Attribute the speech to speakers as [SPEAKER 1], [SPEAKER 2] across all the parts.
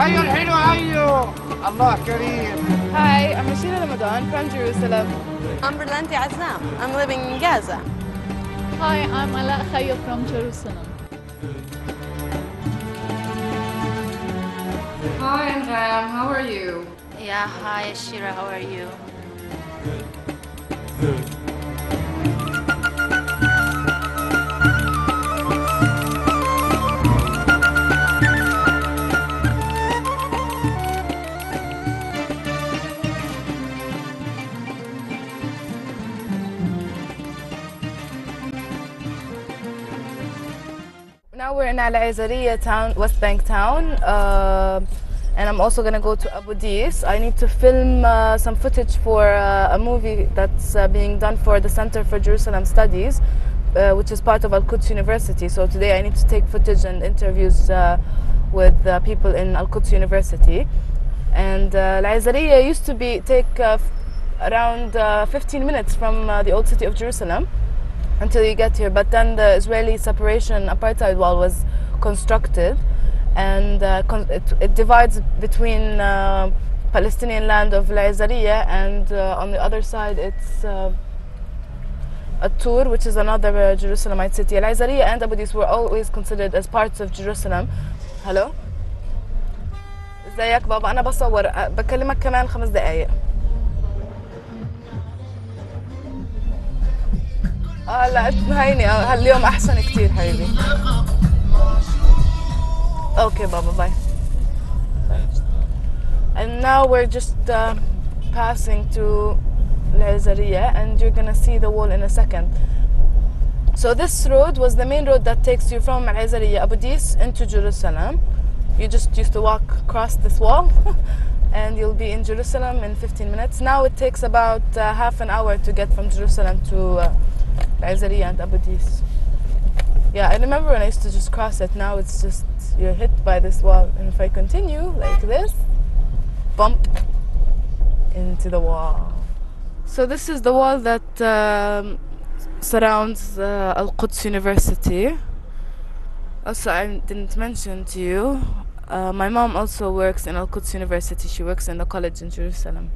[SPEAKER 1] هيو الحلو هيو الله كريم.
[SPEAKER 2] Hi, I'm Ashira Ramadan from Jerusalem.
[SPEAKER 3] I'm Brillanti Azam. I'm living in Gaza.
[SPEAKER 4] Hi, I'm Al-Eizariya from Jerusalem.
[SPEAKER 5] Hi, Nagham. How are you?
[SPEAKER 3] Yeah, hi Ashira, how are you?
[SPEAKER 2] Now we're in Al-Eizariya town, West Bank town, and I'm also going to go to Abu Dis. I need to film some footage for a movie that's being done for the Center for Jerusalem Studies, which is part of Al-Quds University. So today I need to take footage and interviews with people in Al-Quds University. And Al-Eizariya used to take around 15 minutes from the old city of Jerusalem until you get here, but then the Israeli separation apartheid wall was constructed, and it divides between Palestinian land of Al-Eizariya, and on the other side it's At-Tur, which is another Jerusalemite city. Al-Eizariya and Abu Dis were always considered as parts of Jerusalem. Hello? ازيك بابا؟ أنا بصور، بكلمك كمان 5 دقايق. لا هيني هاليوم احسن كتير حبيبي. Okay بابا باي. And now we're just passing to Al-Eizariya, and you're gonna see the wall in a second. So this road was the main road that takes you from Al-Eizariya, Abu Dis, into Jerusalem. You just used to walk across this wall and you'll be in Jerusalem in 15 minutes. Now it takes about half an hour to get from Jerusalem to Al-Eizariya and Abu Dis. Yeah, I remember when I used to just cross it. Now it's just, you're hit by this wall. And if I continue like this, bump into the wall. So this is the wall that surrounds Al-Quds University. Also, I didn't mention to you, my mom also works in Al-Quds University. She works in the college in Jerusalem.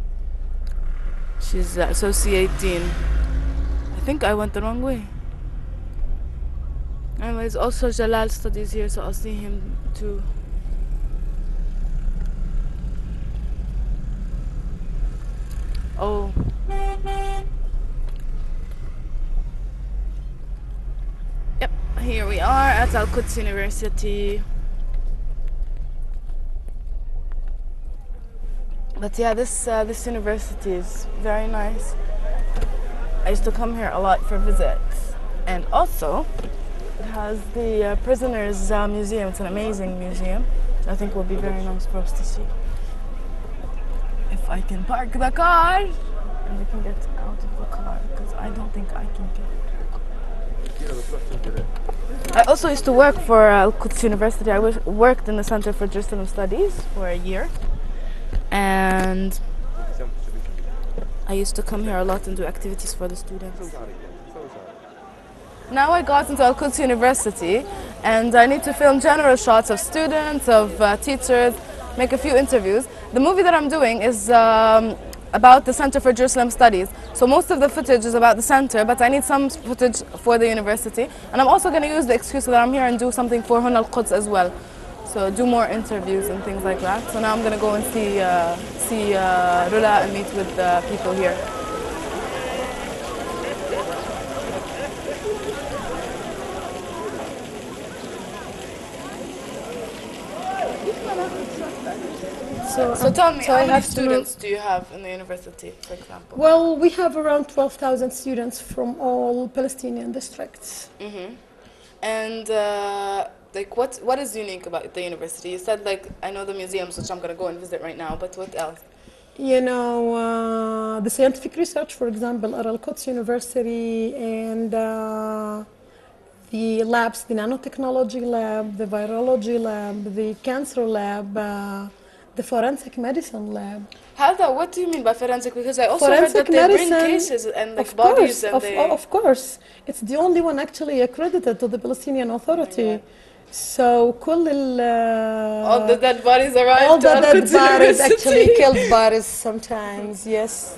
[SPEAKER 2] She's associate dean. I think I went the wrong way. Anyways, also Jalal studies here, so I'll see him too. Oh. Yep, here we are at Al-Quds University. But yeah, this university is very nice. I used to come here a lot for visits. And also, it has the prisoners museum. It's an amazing museum. I think will be very nice for us to see. If I can park the car, and we can get out of the car, because I don't think I can get. I also used to work for Al-Quds University. I worked in the Center for Jerusalem Studies for a year. And I used to come here a lot and do activities for the students. Now I got into Al-Quds University and I need to film general shots of students, of teachers, make a few interviews. The movie that I'm doing is about the Center for Jerusalem Studies. So most of the footage is about the center, but I need some footage for the university. And I'm also going to use the excuse that I'm here and do something for Al-Quds as well. So do more interviews and things like that. So now I'm going to go and see Rula and meet with the people here. So tell me, how many students do you have in the university, for example?
[SPEAKER 6] Well, we have around 12,000 students from all Palestinian districts.
[SPEAKER 2] Mm-hmm. And like, what is unique about the university? You said, like, I know the museums, which I'm going to go and visit right now, but what else?
[SPEAKER 6] You know, the scientific research, for example, at Al-Quds University, and the labs, the nanotechnology lab, the virology lab, the cancer lab, the forensic medicine lab.
[SPEAKER 2] What do you mean by forensic? Because I also heard that they bring cases and like bodies and
[SPEAKER 6] Of course. It's the only one actually accredited to the Palestinian Authority. So كل
[SPEAKER 2] All the dead bodies arrived
[SPEAKER 6] all
[SPEAKER 2] to
[SPEAKER 6] the dead
[SPEAKER 2] Al-Quds
[SPEAKER 6] bodies
[SPEAKER 2] University.
[SPEAKER 6] actually killed bodies sometimes, yes.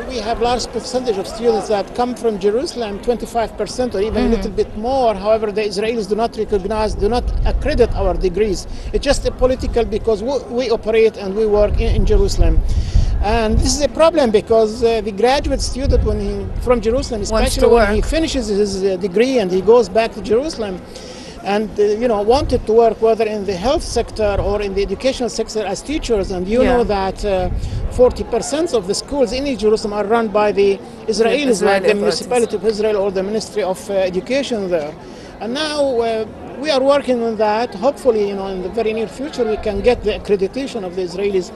[SPEAKER 7] We have large percentage of students that come from Jerusalem, 25% or even a little bit more. However, the Israelis do not recognize, do not accredit our degrees. It's just a political because we operate and we work in Jerusalem. And this is a problem because the graduate student, when he from Jerusalem, especially when he finishes his degree and he goes back to Jerusalem, and wanted to work whether in the health sector or in the educational sector as teachers, and know that 40% of the schools in Jerusalem are run by the Israelis, like the municipality of Israel or the Ministry of Education there. And now we are working on that. Hopefully, in the very near future, we can get the accreditation of the Israelis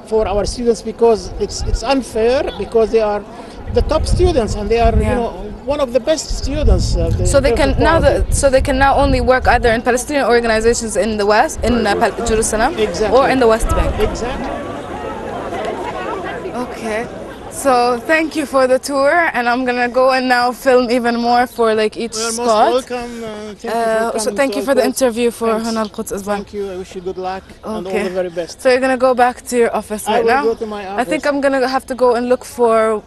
[SPEAKER 7] for our students, because it's unfair, because they are the top students and they are one of the best students.
[SPEAKER 2] So they can now only work either in Palestinian organizations in the West, in Jerusalem, or in the West Bank.
[SPEAKER 7] Exactly.
[SPEAKER 2] Okay. So thank you for the tour, and I'm gonna go and now film even more for like each
[SPEAKER 7] You're
[SPEAKER 2] spot.
[SPEAKER 7] most welcome.
[SPEAKER 2] So thank you for the interview for Al-Quds as well.
[SPEAKER 7] Thank you. I wish you good luck and all the very best.
[SPEAKER 2] So you're gonna go back to your office right now?
[SPEAKER 7] I will go to my office.
[SPEAKER 2] I think I'm gonna have to go and look for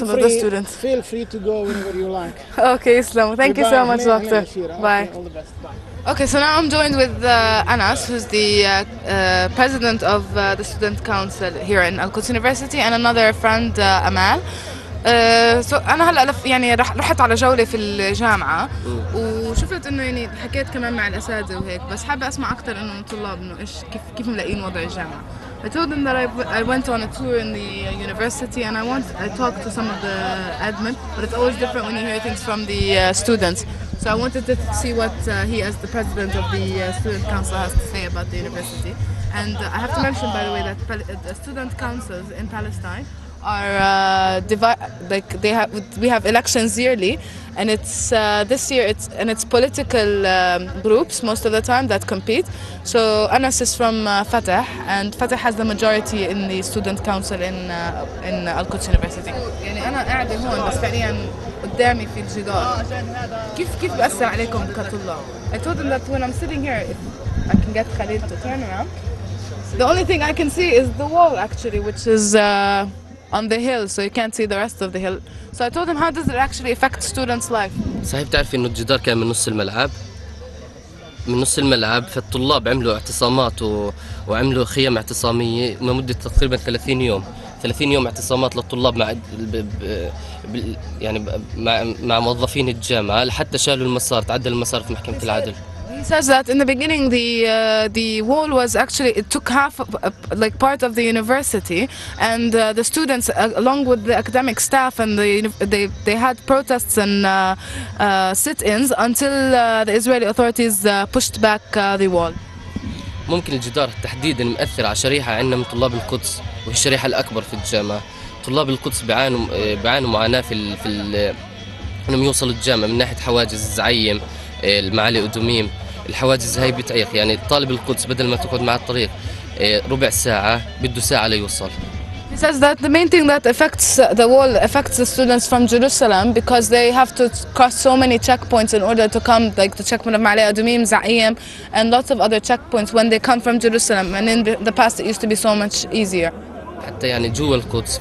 [SPEAKER 2] some of the students.
[SPEAKER 7] Feel free to go whenever you like.
[SPEAKER 2] Okay, Islam. Thank you so much, Doctor. Bye.
[SPEAKER 7] Okay, all the best. Bye.
[SPEAKER 2] Okay, so now I'm joined with Anas, who's the president of the student council here in Al-Quds University, and another friend, Amal. So أنا هلا يعني رحت على جولة في الجامعة وشفت إنه يعني حكيت كمان مع الأساتذة وهيك، بس حابة أسمع أكثر إنه من الطلاب إنه إيش كيف ملاقين وضع الجامعة. I told them that I went on a tour in the university and I talked to some of the admin, but it's always different when you hear things from the students. So I wanted to see what he, as the president of the student council, has to say about the university. And I have to mention, by the way, that the student councils in Palestine are we have elections yearly, and it's this year it's political groups most of the time that compete. So Anas is from Fatah, and Fatah has the majority in the student council in Al-Quds University. يعني أنا قاعدة هون بس فعليا قدامي في الجدار. كيف بأثر عليكم كطلاب؟ I told them that when I'm sitting here, if I can get Khalid to turn around, the only thing I can see is the wall actually, which is on the hill, so you can't see the rest of the hill. So I told him, how does it actually affect students' life?
[SPEAKER 8] صحيح بتعرفي إنه الجدار كان من نص الملعب. من نص الملعب، فالطلاب عملوا اعتصامات وعملوا خيم اعتصامية لمدة تقريبا 30 يوم. 30 يوم اعتصامات للطلاب مع موظفين الجامعة لحتى شالوا المسار، تعدل المسار في محكمة العدل.
[SPEAKER 2] He says that in the beginning the wall was actually, it took half like part of the university, and the students along with the academic staff and they had protests and sit-ins until the Israeli authorities pushed back the wall.
[SPEAKER 8] ممكن الجدار تحديدا مؤثر على شريحة عندنا من طلاب القدس، وهي الشريحة الأكبر في الجامعة. طلاب القدس بيعانوا معاناة في انهم يوصلوا الجامعة من ناحية حواجز الزعيم، المعالي قدوميم. الحواجز هاي بتعيق، يعني طالب القدس بدل ما تقعد مع الطريق ربع ساعة بده ساعة ليوصل.
[SPEAKER 2] He says that the main thing that affects the wall affects the students from Jerusalem because they have to cross so many checkpoints in order to come, like the checkpoint of Ma'aleh Adumim, Za'iyim, and lots of other checkpoints when they come from Jerusalem. And in the past it used to be so much easier.
[SPEAKER 8] حتى يعني جوا القدس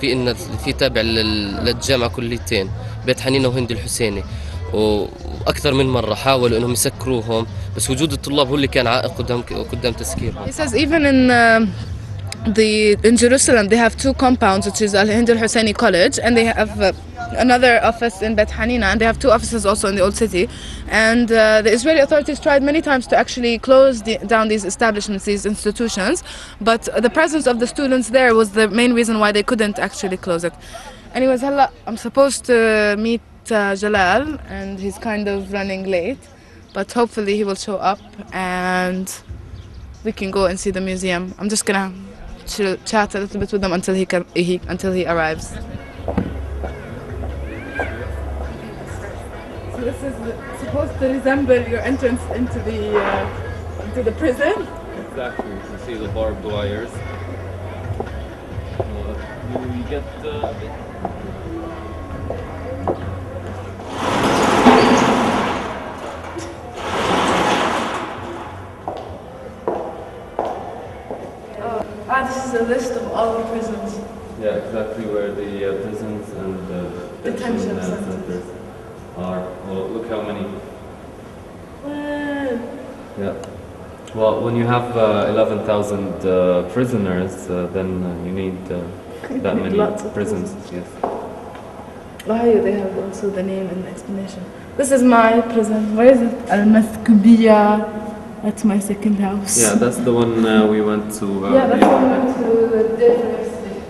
[SPEAKER 8] في تابع للجامعة كليتين، بيت حنين وهند الحسيني، وأكثر من مرة حاولوا إنهم يسكروهم، بس وجود الطلاب هو اللي كان عائق قدام تسكيرهم.
[SPEAKER 2] He says even in Jerusalem they have two compounds, which is Al-Hind al-Husseini College, and they have another office in Beit Hanoun, and they have two offices also in the old city. And the Israeli authorities tried many times to actually close down these establishments, these institutions, but the presence of the students there was the main reason why they couldn't actually close it. Anyways, هلا I'm supposed to meet Jalal, and he's kind of running late, but hopefully he will show up and we can go and see the museum. I'm just gonna chat a little bit with him until he arrives. So this is supposed to resemble your entrance into the prison.
[SPEAKER 9] Exactly. You can see the barbed wires. You get
[SPEAKER 2] a list of all the prisons.
[SPEAKER 9] Yeah, exactly where the prisons and
[SPEAKER 2] Detention
[SPEAKER 9] centers are. Well, look how many.
[SPEAKER 2] What?
[SPEAKER 9] Yeah. Well, when you have 11,000 prisoners, then you need that many
[SPEAKER 2] Lots of
[SPEAKER 9] prisons. Yes.
[SPEAKER 2] Why they have also the name and the explanation. This is my prison. Where is it? Al-Maskubiya. That's my second house.
[SPEAKER 9] Yeah, that's the one we went to.
[SPEAKER 2] Yeah, that's the one we went to the university.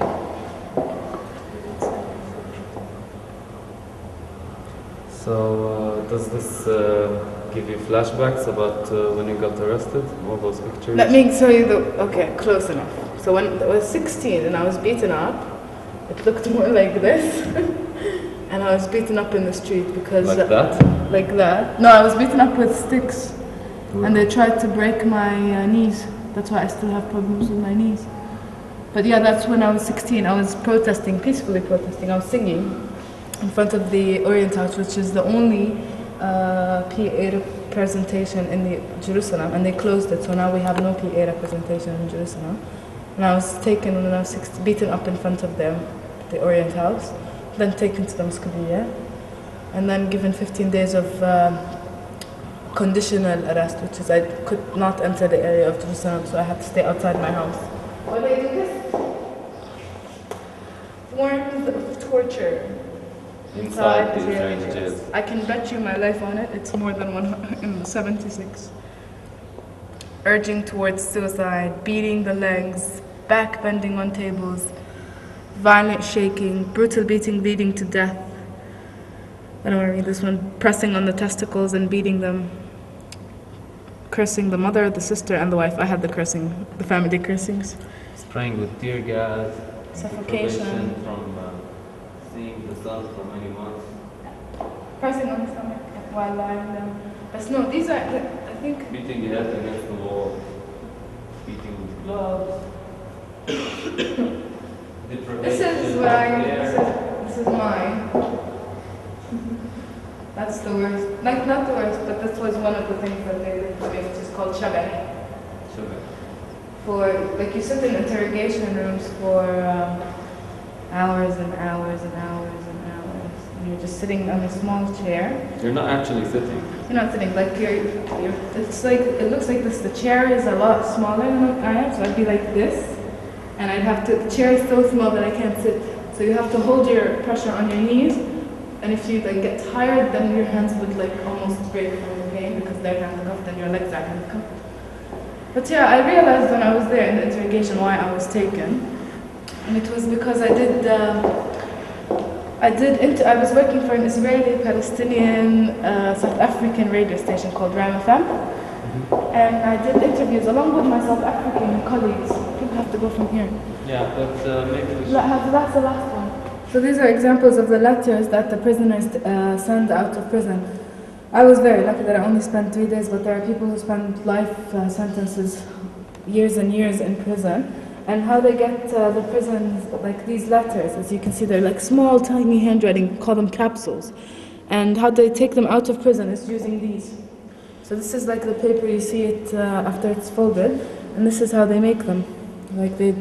[SPEAKER 9] So, does this give you flashbacks about when you got arrested? All those pictures?
[SPEAKER 2] Let me show you the. Okay, close enough. So when I was 16 and I was beaten up, it looked more like this. And I was beaten up in the street because...
[SPEAKER 9] Like that?
[SPEAKER 2] Like that. No, I was beaten up with sticks. And they tried to break my knees. That's why I still have problems with my knees. But yeah, that's when I was 16. I was protesting, peacefully protesting. I was singing in front of the Orient House, which is the only PA representation in Jerusalem. And they closed it, so now we have no PA representation in Jerusalem. And I was taken when I was 16, beaten up in front of them, the Orient House. Then taken to the Maskubiya, and then given 15 days of conditional arrest, which is I could not enter the area of Jerusalem, so I had to stay outside my house. Why do I do this? Forms of torture
[SPEAKER 9] Inside the Israeli jails.
[SPEAKER 2] I can bet you my life on it. It's more than 176. Urging towards suicide, beating the legs, back bending on tables, violent shaking, brutal beating leading to death. I don't want to read this one. Pressing on the testicles and beating them. Cursing the mother, the sister, and the wife. I had the cursing, the family cursings.
[SPEAKER 9] Spraying with tear gas.
[SPEAKER 2] Suffocation.
[SPEAKER 9] From seeing the sun for many months.
[SPEAKER 2] Pressing on the stomach while lying down. But no, these are, I think...
[SPEAKER 9] Beating your head against the wall. Beating with gloves.
[SPEAKER 2] This is where this is mine. That's the worst. Not the worst, but this was one of the things that they did to me, which is called shabah. For, like, you sit in interrogation rooms for hours and hours and hours and hours. And you're just sitting on a small chair.
[SPEAKER 9] You're not actually sitting.
[SPEAKER 2] You're not sitting, like it's like, it looks like this. The chair is a lot smaller than what I am, so I'd be like this. And I'd have to, the chair is so small that I can't sit. So you have to hold your pressure on your knees. And if you like get tired, then your hands would like almost break from the pain because they're handcuffed and your legs are handcuffed. But yeah, I realized when I was there in the interrogation why I was taken. And it was because I was working for an Israeli-Palestinian South African radio station called Ram FM. And I did interviews along with my South African colleagues. People have to go from here.
[SPEAKER 9] Yeah, but maybe we should...
[SPEAKER 2] That's the last one. So these are examples of the letters that the prisoners send out of prison. I was very lucky that I only spent 3 days, but there are people who spend life sentences, years and years in prison. And how they get the prisons, like these letters, as you can see, they're like small, tiny handwriting, call them capsules. And how they take them out of prison is using these. So this is like the paper, you see it after it's folded, and this is how they make them. Like they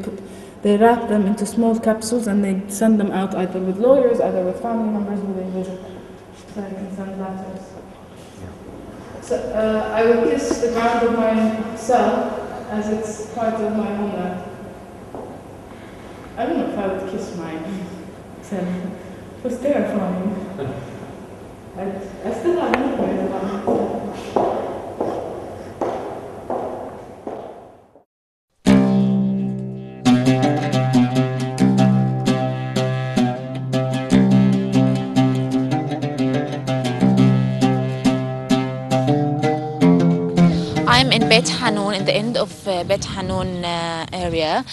[SPEAKER 2] wrap them into small capsules and they send them out either with lawyers, either with family members who they visit, so they can send letters. So I would kiss the ground of my cell as it's part of my homeland. I don't know if I would kiss my cell. It was terrifying. I still have nightmares about myself.
[SPEAKER 10] I'm in Beit Hanoun, in the end of Beit Hanoun area,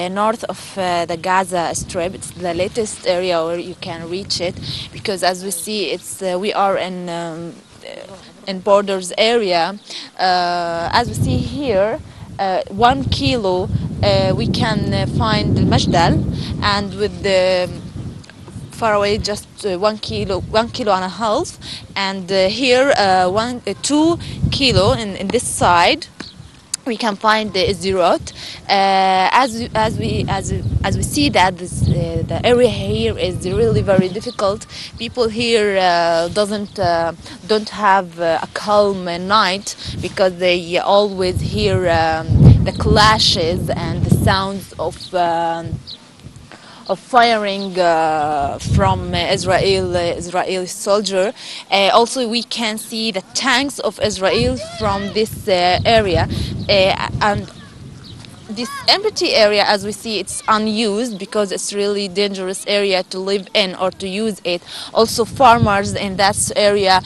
[SPEAKER 10] north of the Gaza Strip. It's the latest area where you can reach it, because as we see, we are in borders area. As we see here, 1 kilo we can find Majdal, and with the far away just 1 kilo and a half, and here 2 kilo in this side, we can find the Sdeirot. As we see that the area here is really very difficult. People here don't have a calm night because they always hear the clashes and the sounds of firing from Israeli soldier. Also, we can see the tanks of Israel from this area, and this empty area, as we see, it's unused because it's really dangerous area to live in or to use it. Also, farmers in that area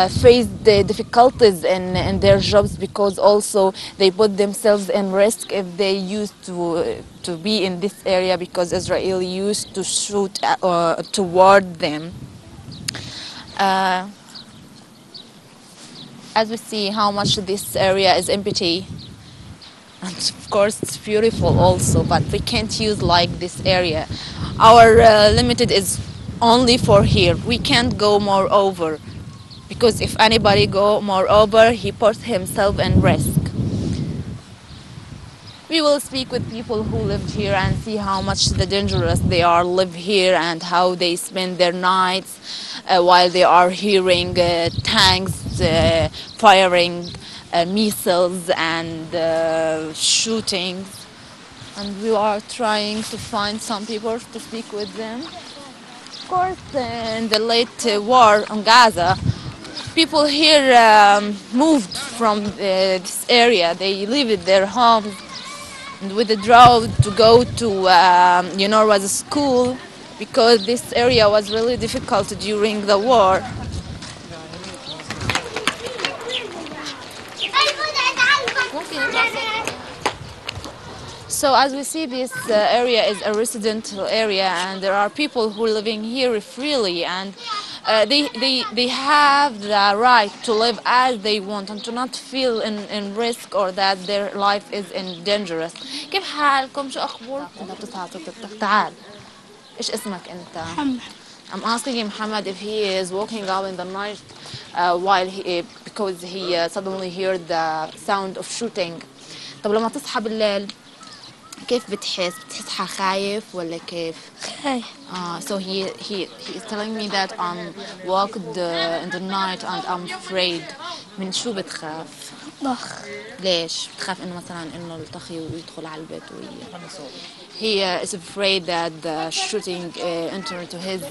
[SPEAKER 10] face the difficulties in their jobs because also they put themselves in risk if they used to be in this area because Israel used to shoot toward them. As we see how much this area is empty. And of course it's beautiful also, but we can't use like this area. Our limited is only for here. We can't go more over because if anybody go more over, he puts himself in risk. We will speak with people who lived here and see how much the dangerous they are live here and how they spend their nights while they are hearing tanks firing missiles and shootings. And we are trying to find some people to speak with them. Of course, in the late war on Gaza, people here moved from this area. They leave their homes and withdraw to go to was a school because this area was really difficult during the war. So as we see, this area is a residential area and there are people who are living here freely and they have the right to live as they want and to not feel in risk or that their life is in dangerous. كيف حالكم؟ شو أخبار؟ أنت بتصحى صوتك تعال. إيش اسمك أنت؟ محمد. I'm asking Muhammad if he is walking out in the night because he suddenly heard the sound of shooting. طب لما تصحى بالليل كيف بتحس خايف ولا كيف؟ خايف. So he is telling me that I'm walked in the night and I'm afraid. من شو بتخاف؟ طخ. ليش؟ بتخاف إنه مثلاً إنه الطخي يدخل على البيت He is afraid that the shooting entered into his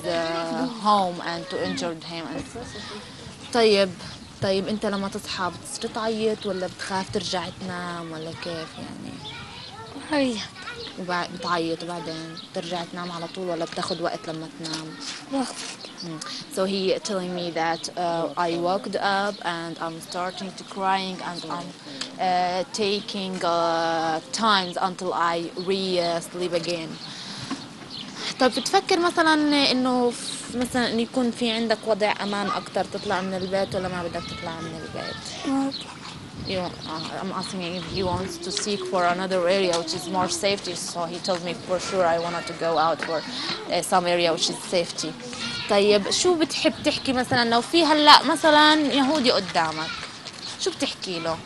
[SPEAKER 10] home and to injure him. طيب أنت لما تصحى بتصير تعيط ولا بتخاف ترجع تنام ولا كيف يعني؟ بتعيط وبعدين ترجع تنام على طول ولا بتاخد وقت لما تنام؟ So he telling me that I woke up and I'm starting to crying and I'm taking times until I sleep again. طب بتفكر مثلا انه مثلا انه يكون في عندك وضع امان اكتر تطلع من البيت ولا ما بدك تطلع من البيت؟ I'm asking him if he wants to seek for another area which is more safety, so he told me for sure I wanted to go out for some area which is safety. طيب شو بتحب تحكي مثلا لو في هلا مثلا يهودي قدامك شو بتحكي له؟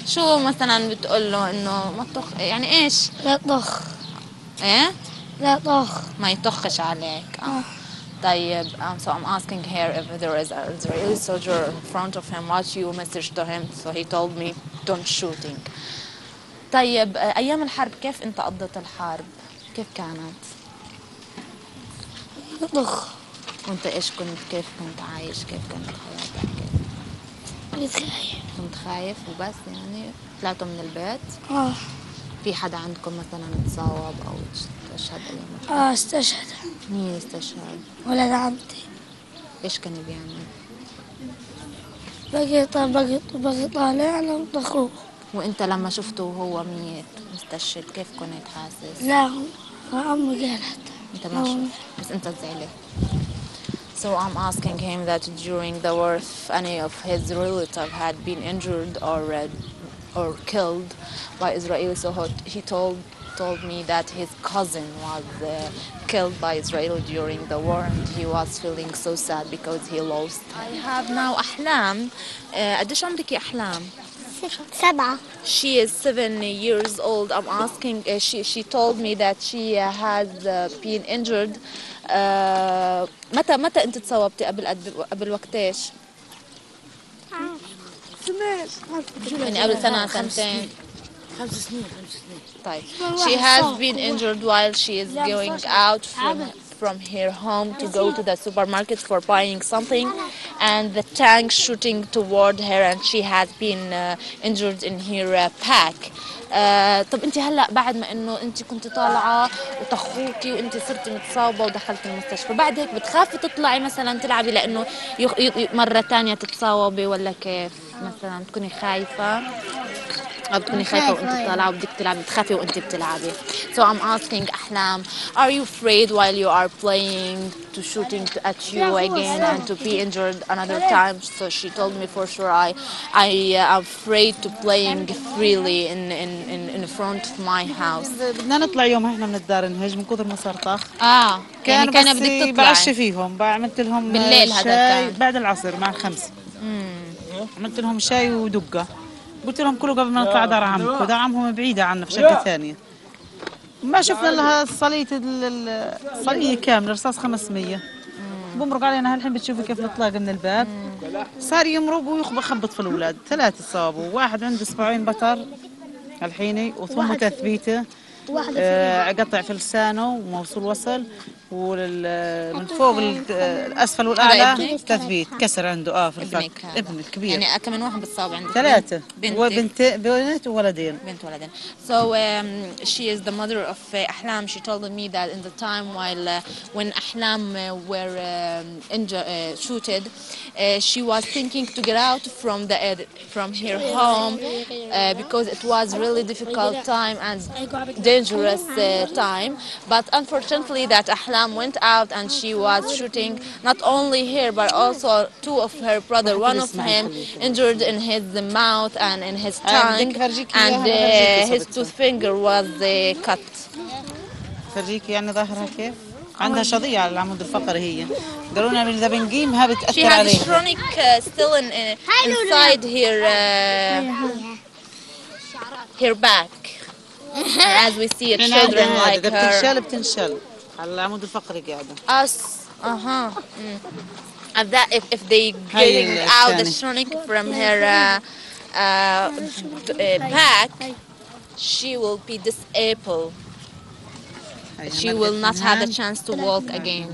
[SPEAKER 10] شو مثلا بتقول له انه ما تطخ يعني ايش؟ لا تطخ. ايه؟ لا طخ. ما يطخش عليك. طيب so I'm asking her if there is an Israeli soldier in front of him what you message to him, so he told me don't shooting. طيب ايام الحرب كيف انت قضيت الحرب؟ كيف كانت؟ طخ. وانت ايش كيف كنت عايش؟ كيف كانت حياتك؟ كنت خايف. كنت خايف وبس يعني؟ طلعتوا من البيت؟ في حدا عندكم مثلا تصاوب او استشهد ايام؟ استشهد. مين استشهد؟ ولد عمتي. ايش كان بيعمل؟ بقي طالع على اخوه. وانت لما شفته وهو ميت مستشهد كيف كنت حاسس؟ لا امي قالت. انت ما شفت بس انت زعلت. So I'm asking him that during the war if any of his relatives had been injured or or killed by Israel. So he told me that his cousin was killed by Israel during the war, and he was feeling so sad because he lost. I have now Ahlam. قديش عمرك يا أحلام؟
[SPEAKER 11] 7.
[SPEAKER 10] She is 7 years old. I'm asking. She told me that she has been injured. متى أنت تصوبتي قبل وقتاش؟ يعني قبل سنة سنتين.
[SPEAKER 11] 5 سنين.
[SPEAKER 10] طيب. She has been injured while she is going out from her home to go to the supermarket for buying something, and the tank shooting toward her, and she has been injured in her back. طب انت هلا بعد ما انه انت كنت طالعه وطخوكي وانت صرتي متصابه ودخلتي المستشفى، بعد هيك بتخافي تطلعي مثلا تلعبي لانه مره ثانيه تتصاوبي، ولا كيف مثلا تكوني خايفه؟ أو بتكوني خايفة وأنت طالعة وبدك تلعبي، بتخافي وأنت بتلعبي. So I'm asking Ahlam, are you afraid while you are playing to shooting at you again and to be injured another time? So she told me for sure I am afraid to playing freely in front of my house.
[SPEAKER 12] بدنا نطلع يوم احنا من الدار نهج من كثر ما صار طخ.
[SPEAKER 10] يعني كان بدك تطلعي.
[SPEAKER 12] بعشي فيهم، عملت لهم
[SPEAKER 10] بالليل هذا كان
[SPEAKER 12] بعد العصر مع 5. عملت لهم شاي ودقة. قلت لهم كلوا قبل ما نطلع دار عمكم، دار عمهم بعيدة عنا في شقة ثانية. ما شفنا لها الصلية كاملة رصاص 500. بمرق علينا هالحين بتشوفي كيف نطلق من الباب. صار يمرق ويخبط في الأولاد، 3 صابوا، واحد عنده 2 بطر الحيني وثم تثبيته. قطع في لسانه وموصول وصل، من فوق الاسفل والاعلى تثبيت كسر عنده في الفك. ابن الكبير
[SPEAKER 10] يعني كم من واحد بالصابع عندك؟
[SPEAKER 12] 3 بنت وولدين.
[SPEAKER 10] So she is the mother of Ahlam. She told me that in the time when Ahlam were shooted, she was thinking to get out from her home because it was really difficult time and dangerous time. But unfortunately, that Ahlam went out and she was shooting not only her but also 2 of her brother. One of him injured in his mouth and in his tongue, and his tooth finger was cut.
[SPEAKER 12] فرجيكي يعني ظاهرها كيف؟ عندها شظية على العمود الفقري. هي قالوا لنا إذا بنقيمها بتأثر عليها.
[SPEAKER 10] She has shronic still inside her back. As we see children like her.
[SPEAKER 12] بتنشل على العمود الفقري قاعدة.
[SPEAKER 10] If they getting out the shronic from her back, she will be disabled. She will not have the chance to walk again.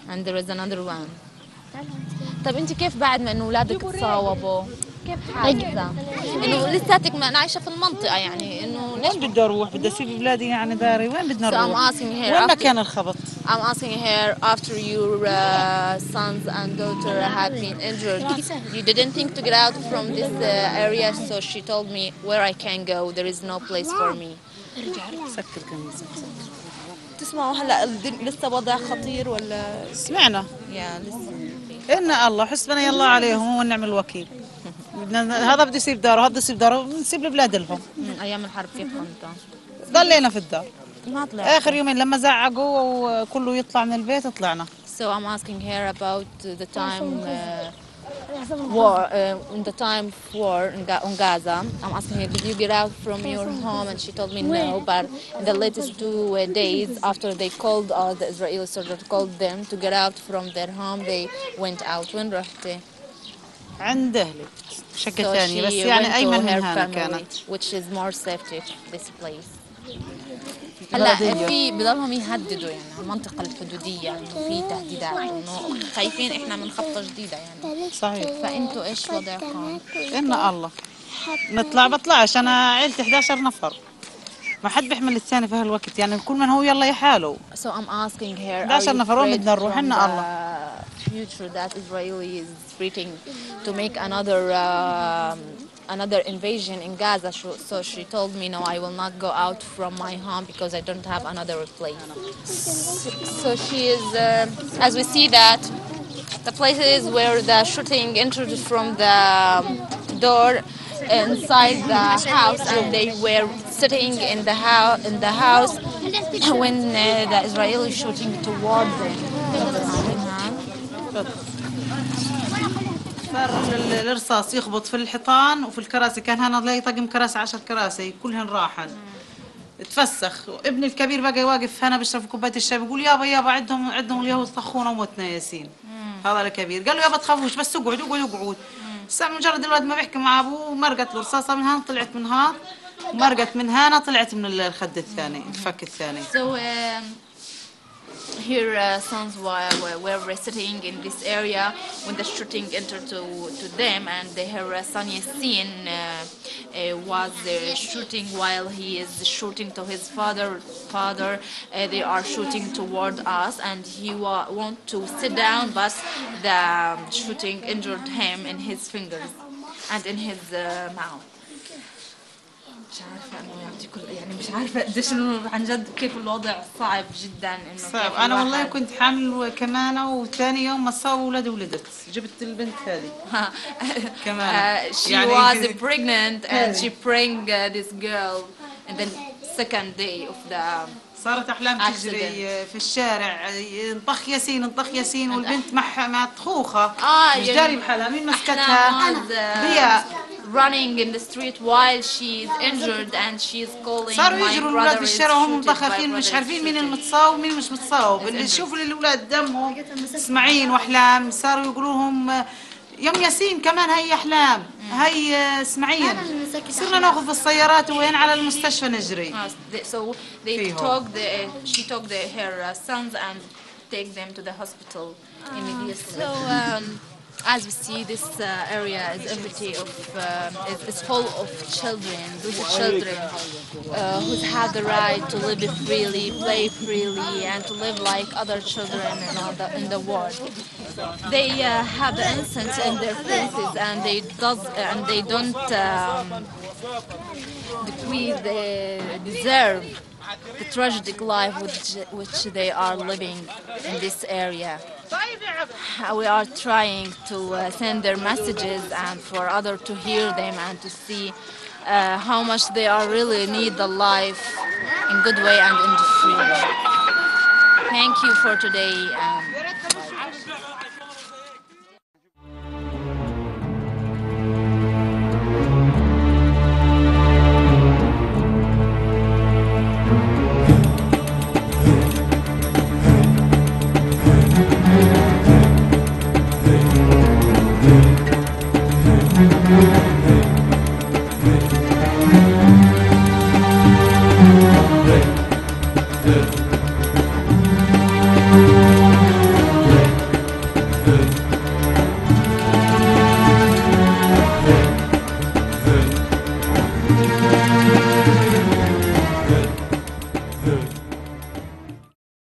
[SPEAKER 10] And there is another one. طب انت كيف بعد ما انه اولادك تصاوبوا؟ كيف حاسة؟ انه لساتك ما عايشة في المنطقة، يعني انه
[SPEAKER 12] ليش بدي اروح؟ بدي اسيب اولادي يعني داري، وين بدنا نروح؟
[SPEAKER 10] So I'm asking her.
[SPEAKER 12] وين مكان الخبط؟
[SPEAKER 10] I'm asking her after your sons and daughter have been injured, you didn't think to get out from this area, so she told me where I can go, there is no place for me.
[SPEAKER 12] سكر كنيسة.
[SPEAKER 10] تسمعوا هلا لسه وضع خطير ولا؟
[SPEAKER 12] سمعنا.
[SPEAKER 10] لسه.
[SPEAKER 12] إن الله حسبنا الله عليهم ونعم الوكيل. هذا بده يسيب داره، هذا بده يسيب داره، نسيب البلاد لهم.
[SPEAKER 10] أيام الحرب كيف كنتوا؟
[SPEAKER 12] ضلينا في الدار.
[SPEAKER 10] ما طلعنا.
[SPEAKER 12] آخر يومين لما زعقوا وكله يطلع من البيت طلعنا.
[SPEAKER 10] So I'm asking her about the time war, in the time of war in Gaza. I'm asking her, did you get out from your home? And she told me no, but in the latest 2 days after they called the Israeli soldiers called them to get out from their home, they went out. وين رحتي؟
[SPEAKER 12] عند أهلي شقة ثانية بس يعني أيمن من هنا كانت.
[SPEAKER 10] Which is more safety this place. هلا في بضلهم يهددوا يعني المنطقة الحدودية انه في تهديدات انه خايفين احنا من خبطة جديدة يعني.
[SPEAKER 12] صحيح.
[SPEAKER 10] فانتوا ايش وضعكم؟
[SPEAKER 12] إن الله نطلع بطلعش، أنا عيلتي 11 نفر، ما حد بيحمل الثاني في هالوقت، يعني كل من هو يلا يحاله.
[SPEAKER 10] So I'm asking her,
[SPEAKER 12] 11 نفر وين بدنا نروح؟ إن الله.
[SPEAKER 10] Future that Israeli is threatening to make another invasion in Gaza. So she told me, no, I will not go out from my home because I don't have another place. So she is, as we see that, the places where the shooting entered from the door, inside the house, and they were sitting in the house when the Israeli shooting toward them.
[SPEAKER 12] صار الرصاص يخبط في الحيطان وفي الكراسي، كان هنا نلاقي طقم كراسي 10 كراسي كلهن راحن تفسخ. ابني الكبير بقى واقف هنا بيشرب كوبايه الشاي بيقول يابا يابا عندهم اليهود طخونا وموتنا ياسين. هذا الكبير قال له يابا تخافوش بس اقعد. الساعة مجرد الولد ما بيحكي مع ابوه مرقت له رصاصه من هنا طلعت من هنا ومرقت من هنا طلعت من الخد الثاني الفك الثاني.
[SPEAKER 10] So here sons were sitting in this area when the shooting entered to them, and her son Yasin was shooting while he is shooting to his father. They are shooting toward us, and he want to sit down, but the shooting injured him in his fingers and in his mouth. مش عارفة أنا يعطي كل يعني مش عارفة قديش إنه عن جد كيف الوضع صعب جدا إنه
[SPEAKER 12] صعب. أنا والله كنت حامل كمان وثاني يوم ما صابوا ولدي ولدت جبت البنت هذه كمان.
[SPEAKER 10] She was pregnant and she bring this girl and then second day of the
[SPEAKER 12] صارت أحلام تجري في الشارع انطخ ياسين والبنت مع طخوخة مش داري بحالها مين مسكتها ضياء
[SPEAKER 10] running in the street while she is injured and she is calling
[SPEAKER 12] صاروا يجروا الأولاد في الشارع وهم مطخخين مش عارفين مين المتصاوب ومين مش متصاوب. اللي يشوفوا الأولاد دمهم اسماعيل وأحلام صاروا يقولوا لهم يوم ياسين كمان هي أحلام هي اسماعيل. صرنا ناخذ بالسيارات وين على المستشفى نجري.
[SPEAKER 10] So she took her sons and take them to the hospital immediately. So as we see, this area is empty of is full of children, little children who have the right to live freely, play freely, and to live like other children in the world. They have the innocence in their faces, and they don't deserve the tragic life which they are living in this area. We are trying to send their messages and for others to hear them and to see how much they are really need the life in good way and in the free. Thank you for today.